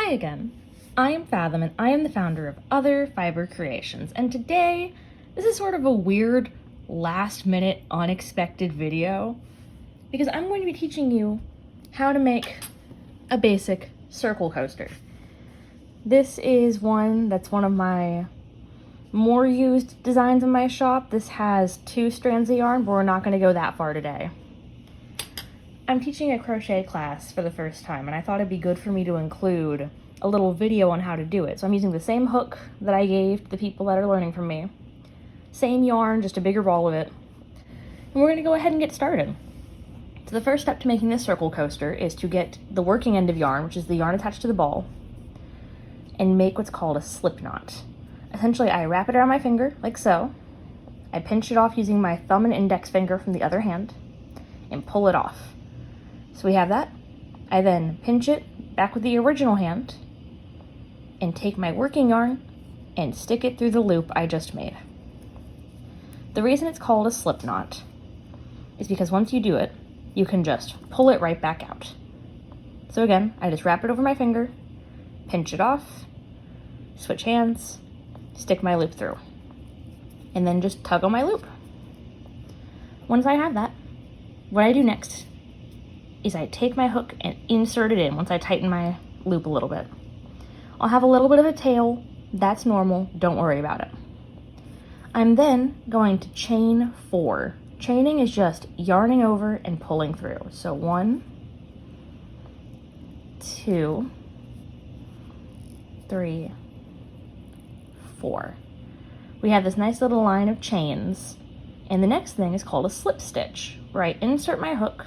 Hi again. I am Fathom and I am the founder of Other Fiber Creations, and today this is sort of a weird last minute unexpected video because I'm going to be teaching you how to make a basic circle coaster. This is one that's one of my more used designs in my shop. This has 2 strands of yarn, but we're not going to go that far today. I'm teaching a crochet class for the first time, and I thought it'd be good for me to include a little video on how to do it. So I'm using the same hook that I gave to the people that are learning from me. Same yarn, just a bigger ball of it. And we're going to go ahead and get started. So the first step to making this circle coaster is to get the working end of yarn, which is the yarn attached to the ball, and make what's called a slip knot. Essentially, I wrap it around my finger, like so. I pinch it off using my thumb and index finger from the other hand, and pull it off. So we have that. I then pinch it back with the original hand and take my working yarn and stick it through the loop I just made. The reason it's called a slip knot is because once you do it, you can just pull it right back out. So again, I just wrap it over my finger, pinch it off, switch hands, stick my loop through, and then just tug on my loop. Once I have that, what I do next is I take my hook and insert it in once I tighten my loop a little bit. I'll have a little bit of a tail. That's normal. Don't worry about it. I'm then going to chain 4. Chaining is just yarning over and pulling through. So 1, 2, 3, 4. We have this nice little line of chains, and the next thing is called a slip stitch, where I insert my hook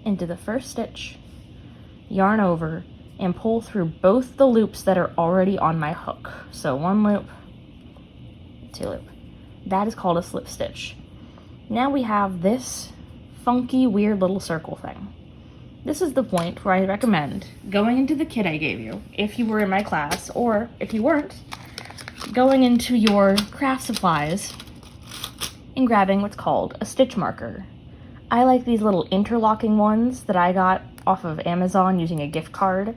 into the first stitch, yarn over, and pull through both the loops that are already on my hook. So 1 loop, 2 loop. That is called a slip stitch. Now we have this funky, weird little circle thing. This is the point where I recommend going into the kit I gave you, if you were in my class, or if you weren't, going into your craft supplies and grabbing what's called a stitch marker. I like these little interlocking ones that I got off of Amazon using a gift card.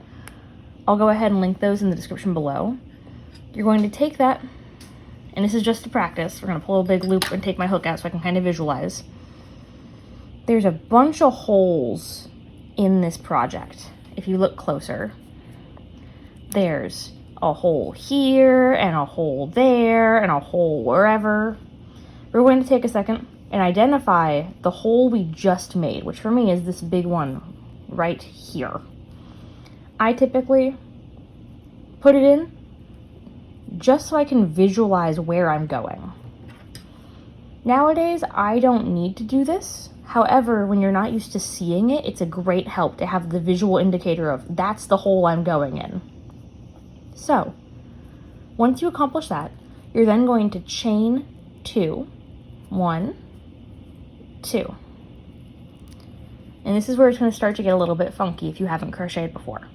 I'll go ahead and link those in the description below. You're going to take that, and this is just to practice. We're going to pull a big loop and take my hook out so I can kind of visualize. There's a bunch of holes in this project. If you look closer, there's a hole here, and a hole there, and a hole wherever. We're going to take a second and identify the hole we just made, which for me is this big one right here. I typically put it in just so I can visualize where I'm going. Nowadays, I don't need to do this. However, when you're not used to seeing it, it's a great help to have the visual indicator of that's the hole I'm going in. So, once you accomplish that, you're then going to chain 2, 1, 2. And this is where it's going to start to get a little bit funky if you haven't crocheted before.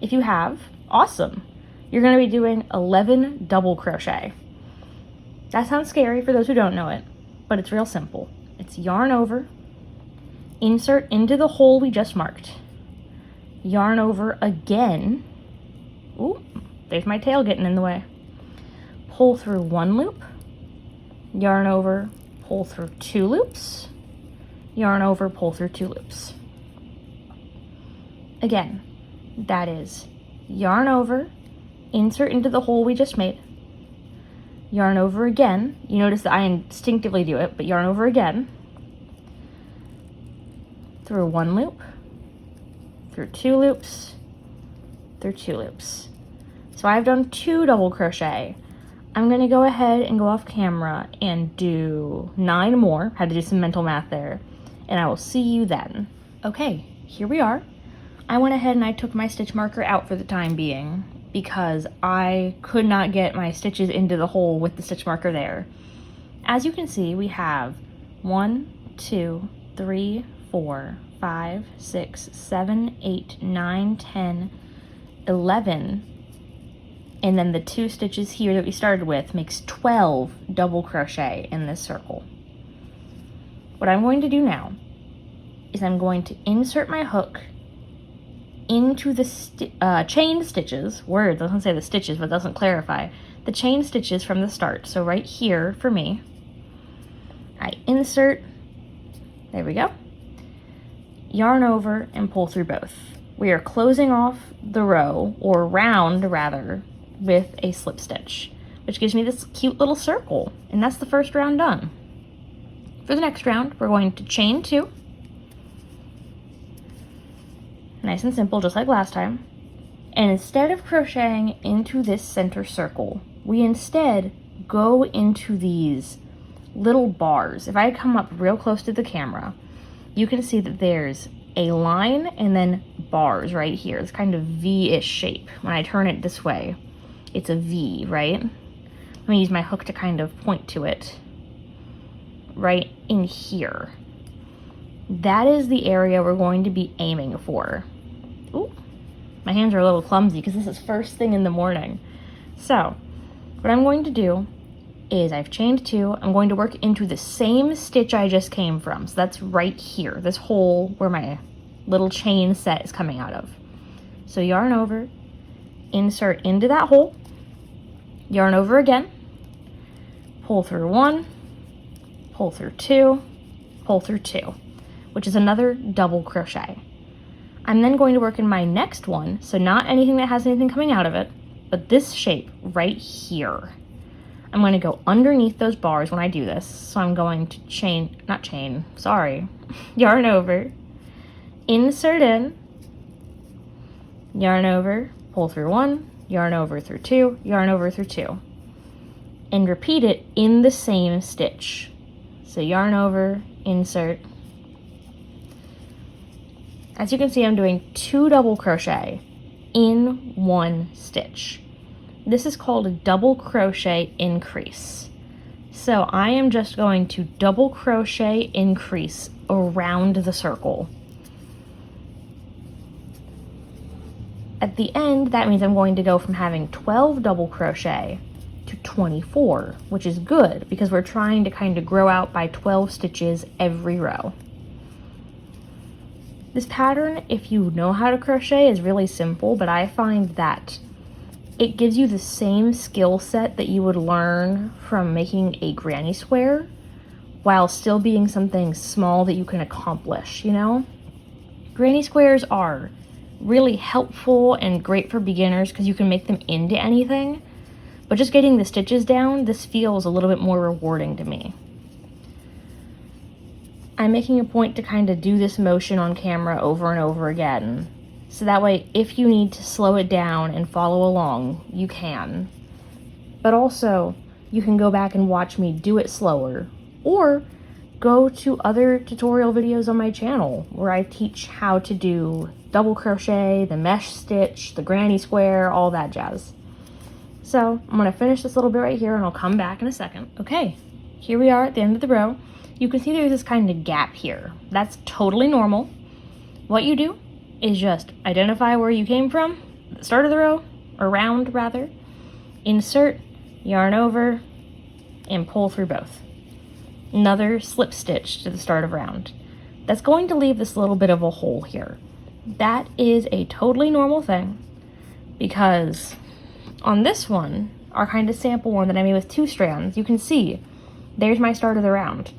If you have, awesome. You're going to be doing 11 double crochet. That sounds scary for those who don't know it, but it's real simple. It's yarn over, insert into the hole we just marked, yarn over again. Ooh, there's my tail getting in the way. Pull through 1 loop, yarn over, pull through 2 loops, yarn over, pull through 2 loops. Again, that is yarn over, insert into the hole we just made, yarn over again. You notice that I instinctively do it, but yarn over again, through 1 loop, through 2 loops, through 2 loops. So I've done 2 double crochet. I'm going to go ahead and go off camera and do 9 more. Had to do some mental math there. And I will see you then. Okay, here we are. I went ahead and I took my stitch marker out for the time being because I could not get my stitches into the hole with the stitch marker there. As you can see, we have 1, 2, 3, 4, 5, 6, 7, 8, 9, 10, 11. And then the 2 stitches here that we started with makes 12 double crochet in this circle. What I'm going to do now is I'm going to insert my hook into the chain stitches. Word doesn't say the stitches, but doesn't clarify. The chain stitches from the start. So right here for me, I insert, there we go, yarn over and pull through both. We are closing off the row, or round rather, with a slip stitch, which gives me this cute little circle, and that's the first round done. For the next round, we're going to chain 2. Nice and simple, just like last time. And instead of crocheting into this center circle, we instead go into these little bars. If I come up real close to the camera, you can see that there's a line and then bars right here. It's kind of V-ish shape. When I turn it this way, it's a V, right? Let me use my hook to kind of point to it. Right in here. That is the area we're going to be aiming for. Ooh, my hands are a little clumsy because this is first thing in the morning. So, what I'm going to do is I've chained 2. I'm going to work into the same stitch I just came from. So that's right here, this hole where my little chain set is coming out of. So yarn over, insert into that hole, yarn over again, pull through 1, pull through 2, pull through 2, which is another double crochet. I'm then going to work in my next one, so not anything that has anything coming out of it, but this shape right here. I'm going to go underneath those bars when I do this, so I'm going to yarn over, insert in, yarn over, pull through 1, yarn over through 2, yarn over through 2, and repeat it in the same stitch. So yarn over, insert. As you can see, I'm doing 2 double crochet in 1 stitch. This is called a double crochet increase. So I am just going to double crochet increase around the circle. At the end, that means I'm going to go from having 12 double crochet to 24, which is good because we're trying to kind of grow out by 12 stitches every row. This pattern, if you know how to crochet, is really simple, but I find that it gives you the same skill set that you would learn from making a granny square while still being something small that you can accomplish, you know? Granny squares are really helpful and great for beginners because you can make them into anything, but just getting the stitches down, this feels a little bit more rewarding to me. I'm making a point to kind of do this motion on camera over and over again, so that way if you need to slow it down and follow along, you can. But also, you can go back and watch me do it slower, or go to other tutorial videos on my channel where I teach how to do double crochet, the mesh stitch, the granny square, all that jazz. So I'm going to finish this little bit right here and I'll come back in a second. Okay, here we are at the end of the row. You can see there's this kind of gap here. That's totally normal. What you do is just identify where you came from, at the start of the row, or round rather, insert, yarn over, and pull through both. Another slip stitch to the start of round. That's going to leave this little bit of a hole here. That is a totally normal thing because on this one, our kind of sample one that I made with 2 strands, you can see there's my start of the round.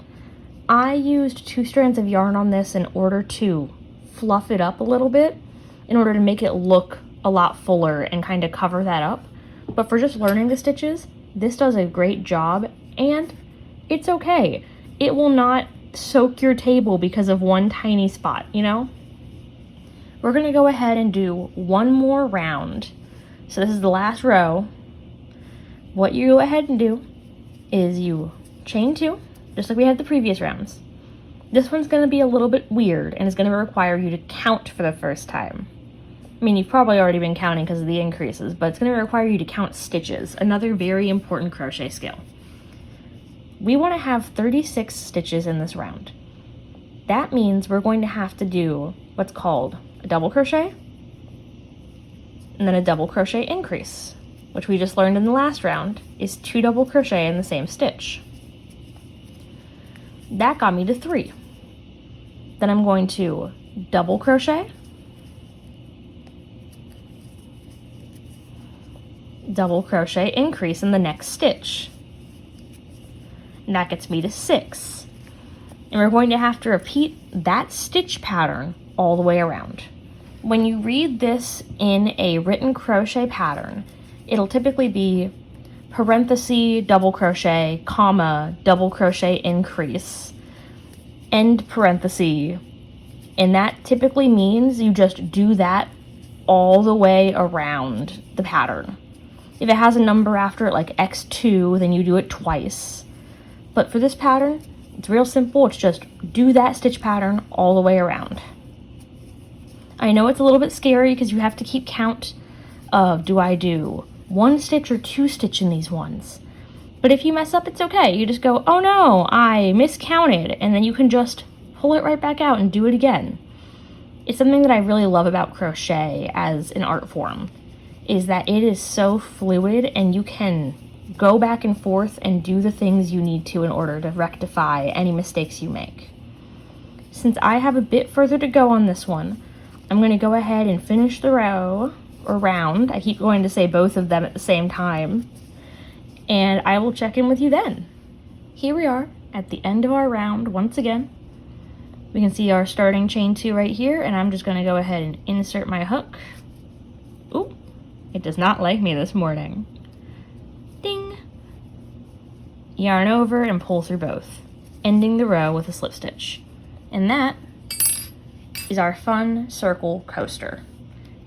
I used 2 strands of yarn on this in order to fluff it up a little bit, in order to make it look a lot fuller and kind of cover that up. But for just learning the stitches, this does a great job, and it's okay. It will not soak your table because of one tiny spot, you know? We're gonna go ahead and do one more round. So this is the last row. What you go ahead and do is you chain 2, just like we had the previous rounds. This one's gonna be a little bit weird and is gonna require you to count for the first time. I mean, you've probably already been counting because of the increases, but it's gonna require you to count stitches, another very important crochet skill. We wanna have 36 stitches in this round. That means we're going to have to do what's called a double crochet, and then a double crochet increase, which we just learned in the last round is 2 double crochet in the same stitch. That got me to 3. Then I'm going to double crochet, double crochet, increase in the next stitch. And that gets me to 6. And we're going to have to repeat that stitch pattern all the way around. When you read this in a written crochet pattern, it'll typically be parenthesis, double crochet, comma, double crochet, increase, end parenthesis. And that typically means you just do that all the way around the pattern. If it has a number after it, like X2, then you do it twice. But for this pattern, it's real simple. It's just do that stitch pattern all the way around. I know it's a little bit scary because you have to keep count of, do I do 1 stitch or 2 stitch in these ones? But if you mess up, it's okay. You just go, oh no, I miscounted, and then you can just pull it right back out and do it again. It's something that I really love about crochet as an art form, is that it is so fluid and you can go back and forth and do the things you need to in order to rectify any mistakes you make. Since I have a bit further to go on this one, I'm going to go ahead and finish the row, or round. I keep going to say both of them at the same time. And I will check in with you then. Here we are at the end of our round once again. We can see our starting chain 2 right here, and I'm just going to go ahead and insert my hook. Ooh, it does not like me this morning. Ding! Yarn over and pull through both, ending the row with a slip stitch. And that is our fun circle coaster.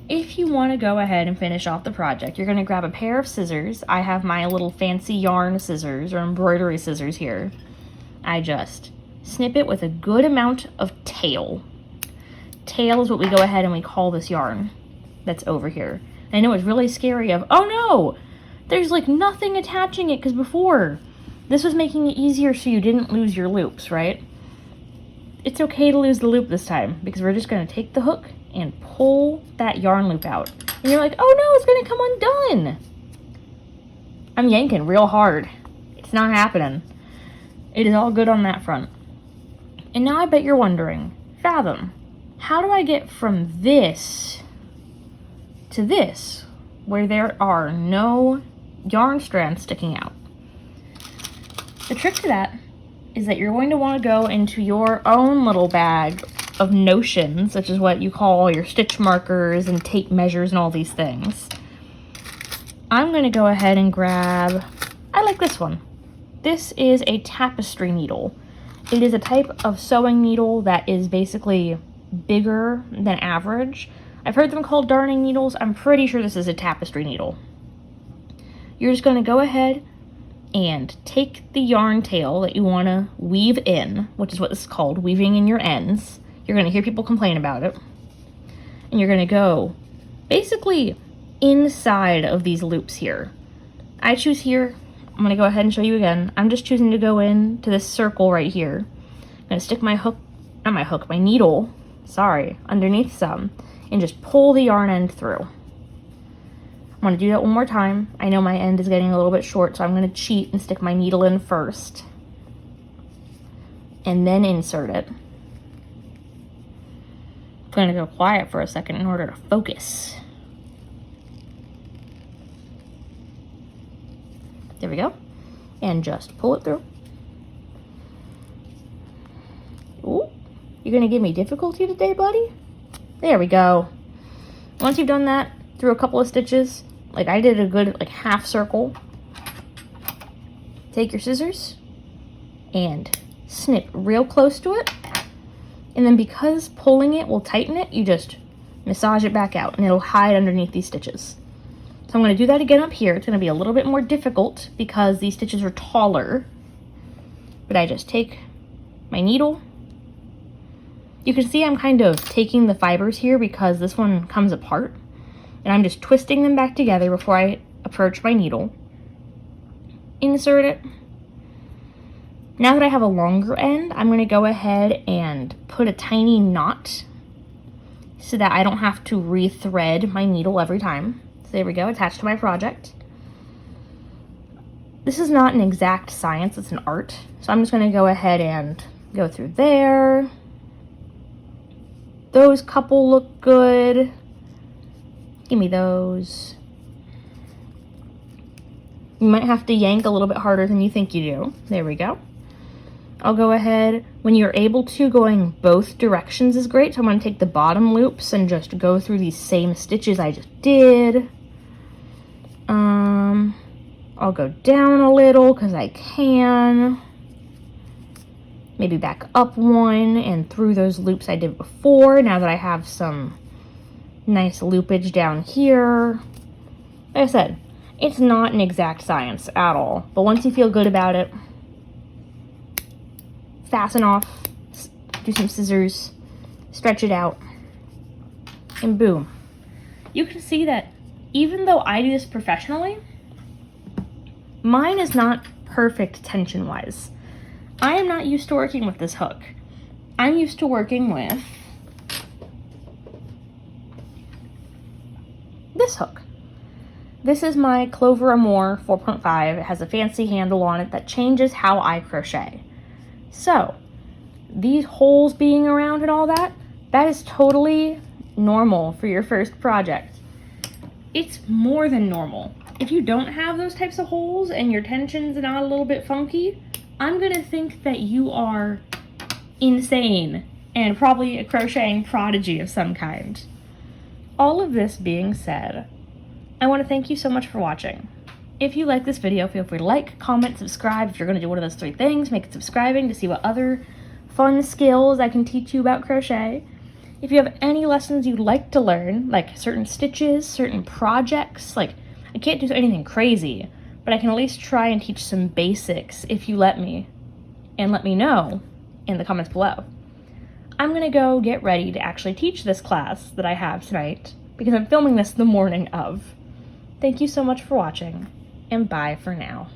If you want to go ahead and finish off the project, you're going to grab a pair of scissors. I have my little fancy yarn scissors or embroidery scissors here. I just snip it with a good amount of tail. Tail is what we go ahead and we call this yarn that's over here. And I know it's really scary of, oh no, there's like nothing attaching it, because before this was making it easier so you didn't lose your loops, right? It's okay to lose the loop this time, because we're just going to take the hook and pull that yarn loop out. And you're like, oh no, it's going to come undone. I'm yanking real hard. It's not happening. It is all good on that front. And now I bet you're wondering, Fathom, how do I get from this to this, where there are no yarn strands sticking out? The trick to that is that you're going to want to go into your own little bag of notions, which is what you call your stitch markers and tape measures and all these things. I'm going to go ahead and grab, I like this one. This is a tapestry needle. It is a type of sewing needle that is basically bigger than average. I've heard them called darning needles. I'm pretty sure this is a tapestry needle. You're just going to go ahead and take the yarn tail that you want to weave in, which is what this is called, weaving in your ends. You're going to hear people complain about it. And you're going to go basically inside of these loops here. I choose here, I'm going to go ahead and show you again. I'm just choosing to go into this circle right here. I'm going to stick my hook, not my hook, my needle, sorry, underneath some, and just pull the yarn end through. I'm going to do that one more time. I know my end is getting a little bit short, so I'm going to cheat and stick my needle in first. And then insert it. I'm going to go quiet for a second in order to focus. There we go. And just pull it through. Ooh, you're going to give me difficulty today, buddy? There we go. Once you've done that, through a couple of stitches, like I did a good like half circle, take your scissors and snip real close to it, and then because pulling it will tighten it, you just massage it back out and it'll hide underneath these stitches. So I'm going to do that again up here. It's going to be a little bit more difficult because these stitches are taller, but I just take my needle. You can see I'm kind of taking the fibers here because this one comes apart. And I'm just twisting them back together before I approach my needle. Insert it. Now that I have a longer end, I'm going to go ahead and put a tiny knot so that I don't have to rethread my needle every time. So there we go, attached to my project. This is not an exact science, it's an art. So I'm just going to go ahead and go through there. Those couple look good. Give me those. You might have to yank a little bit harder than you think you do. There we go. I'll go ahead, when you're able to, going both directions is great. So I'm going to take the bottom loops and just go through these same stitches I just did. I'll go down a little because I can. Maybe back up one and through those loops I did before, now that I have some nice loopage down here. Like I said, it's not an exact science at all, but once you feel good about it, fasten off, do some scissors, stretch it out, and boom. You can see that even though I do this professionally, mine is not perfect tension-wise. I am not used to working with this hook. I'm used to working with this hook. This is my Clover Amour 4.5. It has a fancy handle on it that changes how I crochet. So, these holes being around and all that, that is totally normal for your first project. It's more than normal. If you don't have those types of holes and your tension's not a little bit funky, I'm gonna think that you are insane and probably a crocheting prodigy of some kind. All of this being said, I want to thank you so much for watching. If you like this video, feel free to like, comment, subscribe. If you're going to do one of those 3 things, make it subscribing to see what other fun skills I can teach you about crochet. If you have any lessons you'd like to learn, like certain stitches, certain projects, like I can't do anything crazy, but I can at least try and teach some basics if you let me, and let me know in the comments below. I'm going to go get ready to actually teach this class that I have tonight because I'm filming this the morning of. Thank you so much for watching, and bye for now.